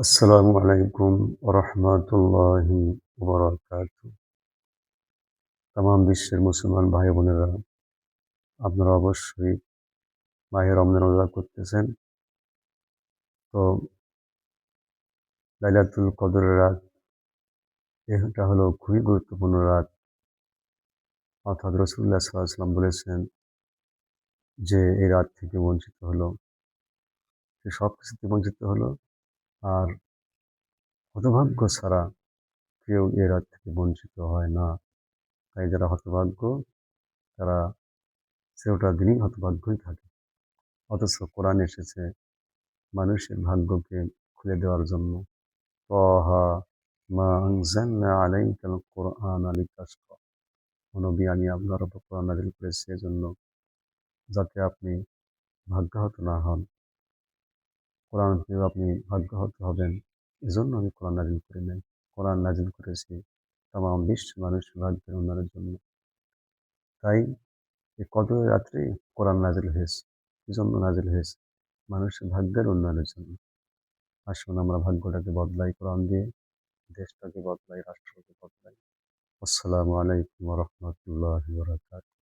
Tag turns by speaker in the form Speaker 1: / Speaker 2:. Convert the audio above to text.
Speaker 1: আসসালামু আলাইকুম ওরহমতুল্লাহি ওবারাকাতু। তামাম বিশ্বের মুসলমান ভাই বোনেরা, আপনারা অবশ্যই মাহে রমজান রোজা করতেছেন। তো লাইলাতুল কদরের রাত, এটা হলো খুবই গুরুত্বপূর্ণ রাত। অর্থাৎ রাসূলুল্লাহ সাল্লাল্লাহু আলাইহি ওয়াসাল্লাম বলেছেন যে এই রাত থেকে বঞ্চিত হলো, সে সব কিছু থেকে বঞ্চিত হলো। আর হতভাগ্য ছাড়া কেউ এ রাত থেকে বঞ্চিত হয় না। তাই যারা হতভাগ্য তারা সেওটা দিনই হতভাগ্যই থাকে। অথচ কোরআনে এসেছে মানুষের ভাগ্যকে খুলে দেওয়ার জন্য। তাহা মা আনজালনা আলাইকাল কুরআনা লিতাশকা। ও নবী, আমি আপনার উপর কোরআন নাযিল করেছি এজন্য যাতে আপনি ভাগ্যহত না হন। কোরআন পেয়েও আপনি ভাগ্যহত হবেন, এজন্য আমি কোরআন নাযিল করি নাই। কোরআন নাযিল করেছি তামাম বিশ্ব মানুষের ভাগ্যের উন্নয়নের জন্য। তাই এই কদরের রাত্রে কোরআন নাযিল হয়েছে। কি জন্য নাযিল হয়েছে? মানুষের ভাগ্যের উন্নয়নের জন্য। আসুন আমরা ভাগ্যটাকে বদলাই কোরআন দিয়ে, দেশটাকে বদলাই, রাষ্ট্রকে বদলাই। আসসালামু আলাইকুম ওয়া রাহমাতুল্লাহি ওয়া বারাকাতুহু।